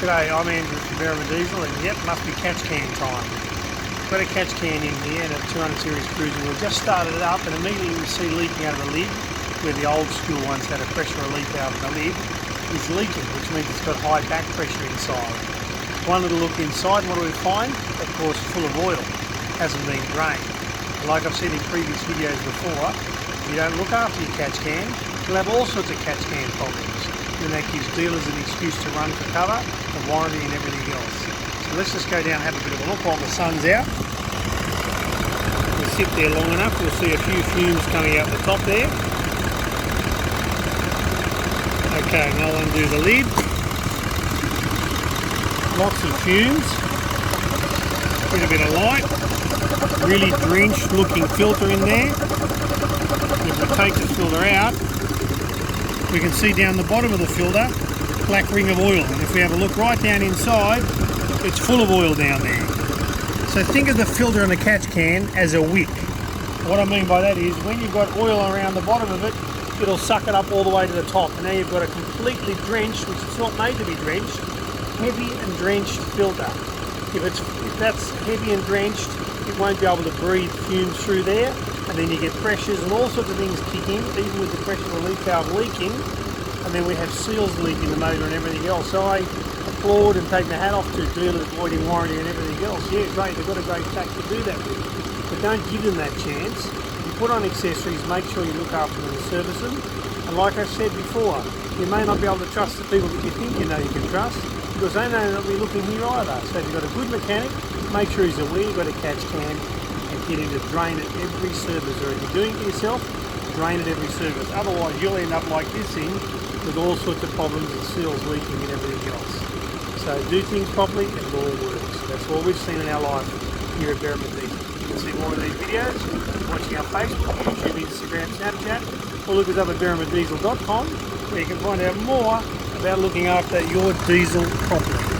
G'day, I'm Andrew from Berrima Diesel, and yep, must be catch can time. Got a catch can in here and a 200 series cruiser. We've just started it up and immediately we see leaking out of the lid, where the old school ones had a pressure relief valve in the lid, is leaking, which means it's got high back pressure inside. One little look inside, what do we find? Of course, full of oil, hasn't been drained. And like I've said in previous videos before, if you don't look after your catch can, you'll have all sorts of catch can problems. And that gives dealers an excuse to run for cover, the warranty and everything else. So let's just go down and have a bit of a look while the sun's out. We'll sit there long enough, we'll see a few fumes coming out the top there. Okay, and I'll undo the lid. Lots of fumes. Get a bit of light. Really drenched looking filter in there. If we take the filter out, we can see down the bottom of the filter, black ring of oil. And if we have a look right down inside, it's full of oil down there. So think of the filter in a catch can as a wick. What I mean by that is when you've got oil around the bottom of it, it'll suck it up all the way to the top. And now you've got a completely drenched, which is not made to be drenched, heavy and drenched filter. If that's heavy and drenched, it won't be able to breathe fumes through there. And then you get pressures and all sorts of things kicking, even with the pressure relief valve leaking, and then we have seals leaking the motor and everything else. So I applaud and take the hat off to dealers avoiding warranty and everything else. Yeah, great, they've got a great track to do that with. But don't give them that chance. You put on accessories, make sure you look after them and service them. And like I said before, you may not be able to trust the people that you think you know you can trust, because they may not be looking here either. So if you've got a good mechanic, make sure he's aware you've got a catch can, and get him to drain it every service, or if you're doing it yourself, drain it every service. Otherwise you'll end up like this thing with all sorts of problems and seals leaking and everything else. So do things properly and it all works. That's what we've seen in our life here at Berrima Diesel. You can see more of these videos watching our Facebook, YouTube, Instagram, Snapchat, or look us up at berrimadiesel.com, where you can find out more about looking after your diesel properly.